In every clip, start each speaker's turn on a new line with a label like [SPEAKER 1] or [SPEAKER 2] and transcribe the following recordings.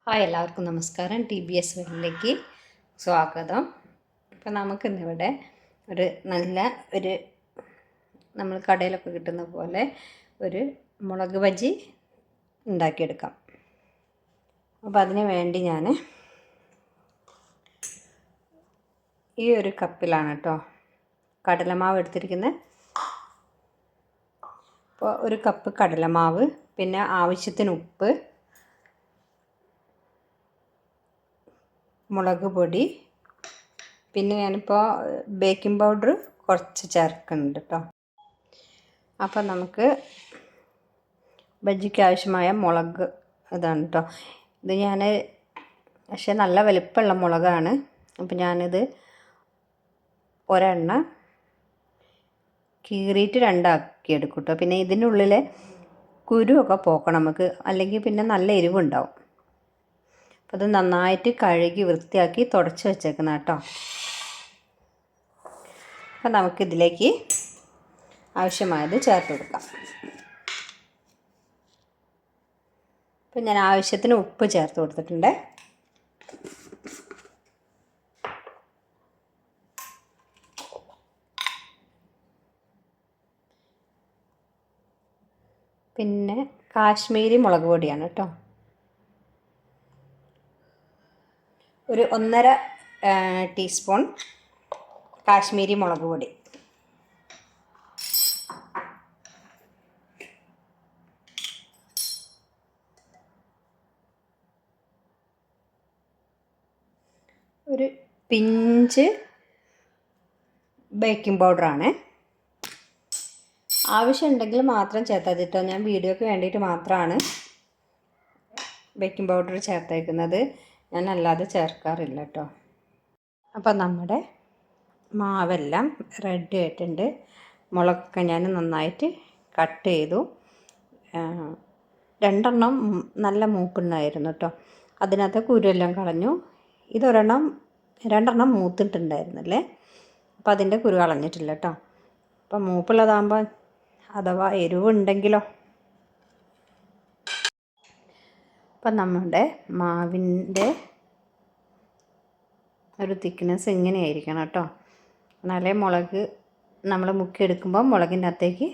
[SPEAKER 1] Hi, എല്ലാവർക്കും നമസ്കാരം. TBS വേൾഡിലേക്ക് സ്വാഗതം. ഇപ്പം നമുക്കിന്നിവിടെ നല്ല നമ്മൾ കടയിലൊക്കെ കിട്ടുന്ന പോലെ ഒരു മുളക് ബജി ഉണ്ടാക്കിയെടുക്കാം. അപ്പോൾ അതിന് വേണ്ടി ഞാൻ ഈ ഒരു കപ്പിലാണ് കേട്ടോ കടലമാവ് എടുത്തിരിക്കുന്നത്. അപ്പോൾ ഒരു കപ്പ് കടലമാവ്, പിന്നെ ആവശ്യത്തിന് ഉപ്പ്, മുളക് പൊടി, പിന്നെ ഞാനിപ്പോൾ ബേക്കിംഗ് പൗഡർ കുറച്ച് ചേർക്കുന്നുണ്ട് കേട്ടോ. അപ്പം നമുക്ക് ബജിക്ക് ആവശ്യമായ മുളക് ഇതാണ് കേട്ടോ. ഇത് ഞാൻ പക്ഷേ നല്ല വലിപ്പമുള്ള മുളകാണ്. അപ്പം ഞാനിത് ഒരെണ്ണ കീറിയിട്ട് രണ്ടാക്കി എടുക്കും കേട്ടോ. പിന്നെ ഇതിനുള്ളിലെ കുരുവൊക്കെ പോക്കണം നമുക്ക്, അല്ലെങ്കിൽ പിന്നെ നല്ല എരിവുണ്ടാവും. അപ്പോൾ അത് നന്നായിട്ട് കഴുകി വൃത്തിയാക്കി തുടച്ച് വെച്ചേക്കുന്ന കേട്ടോ. അപ്പം നമുക്കിതിലേക്ക് ആവശ്യമായത് ചേർത്ത് കൊടുക്കാം. അപ്പം ഞാൻ ആവശ്യത്തിന് ഉപ്പ് ചേർത്ത് കൊടുത്തിട്ടുണ്ട്. പിന്നെ കാശ്മീരി മുളക് പൊടിയാണ് കേട്ടോ. ഒരു 1.5 ടീസ്പൂൺ കാശ്മീരി മുളക് പൊടി. ഒരു പിഞ്ച് ബേക്കിംഗ് പൗഡറാണ്. ആവശ്യമുണ്ടെങ്കിൽ മാത്രം ചേർത്താൽ മതി കേട്ടോ. ഞാൻ വീഡിയോയ്ക്ക് വേണ്ടിയിട്ട് മാത്രമാണ് ബേക്കിംഗ് പൗഡർ ചേർത്തേക്കുന്നത്. ഞാൻ അല്ലാതെ ചേർക്കാറില്ല കേട്ടോ. അപ്പോൾ നമ്മുടെ മാവെല്ലാം റെഡി ആയിട്ടുണ്ട്. മുളകൊക്കെ ഞാൻ നന്നായിട്ട് കട്ട് ചെയ്തു. 2 നല്ല മൂപ്പുണ്ടായിരുന്നു കേട്ടോ. അതിനകത്ത് കുരുവെല്ലാം കളഞ്ഞു. ഇതൊരെണ്ണം 2 മൂത്തിട്ടുണ്ടായിരുന്നല്ലേ. അപ്പോൾ അതിൻ്റെ കുരു കളഞ്ഞിട്ടില്ല കേട്ടോ. അപ്പോൾ മൂപ്പുള്ളതാകുമ്പോൾ അഥവാ എരിവുണ്ടെങ്കിലോ. അപ്പം നമ്മുടെ മാവിൻ്റെ ഒരു തിക്നെസ് ഇങ്ങനെയായിരിക്കണം കേട്ടോ. എന്നാലേ മുളക് നമ്മൾ മുക്കിയെടുക്കുമ്പോൾ മുളകിൻ്റെ അകത്തേക്ക്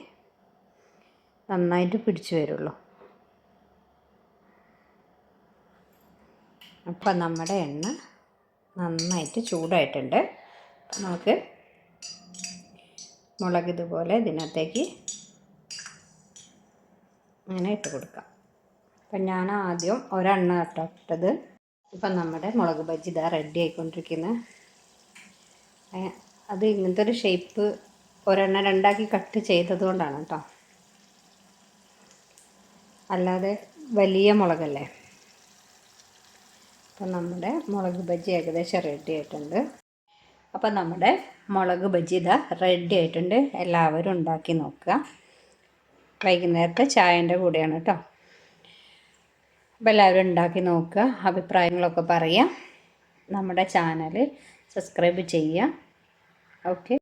[SPEAKER 1] നന്നായിട്ട് പിടിച്ചു വരുള്ളൂ. അപ്പം നമ്മുടെ എണ്ണ നന്നായിട്ട് ചൂടായിട്ടുണ്ട്. നമുക്ക് മുളക് ഇതുപോലെ ഇതിനകത്തേക്ക് അങ്ങനെ ഇട്ട് കൊടുക്കാം. അപ്പം ഞാൻ ആദ്യം ഒരെണ്ണ ഇട്ടത്. ഇപ്പം നമ്മുടെ മുളക് ബജി ഇതാ റെഡി ആയിക്കൊണ്ടിരിക്കുന്നത്. അത് ഇങ്ങനത്തെ ഒരു ഷേപ്പ് ഒരെണ്ണ 2 കട്ട് ചെയ്തത് കൊണ്ടാണ് കേട്ടോ. അല്ലാതെ വലിയ മുളകല്ലേ. അപ്പം നമ്മുടെ മുളക് ബജി ഏകദേശം റെഡി ആയിട്ടുണ്ട്. അപ്പം നമ്മുടെ മുളക് ബജി ഇതാ റെഡി ആയിട്ടുണ്ട്. എല്ലാവരും ഉണ്ടാക്കി നോക്കുക. വൈകുന്നേരത്തെ ചായൻ്റെ കൂടെയാണ് കേട്ടോ. അപ്പോൾ എല്ലാവരും ഉണ്ടാക്കി നോക്കുക, അഭിപ്രായങ്ങളൊക്കെ പറയാം. നമ്മുടെ ചാനൽ സബ്സ്ക്രൈബ് ചെയ്യുക. ഓക്കെ.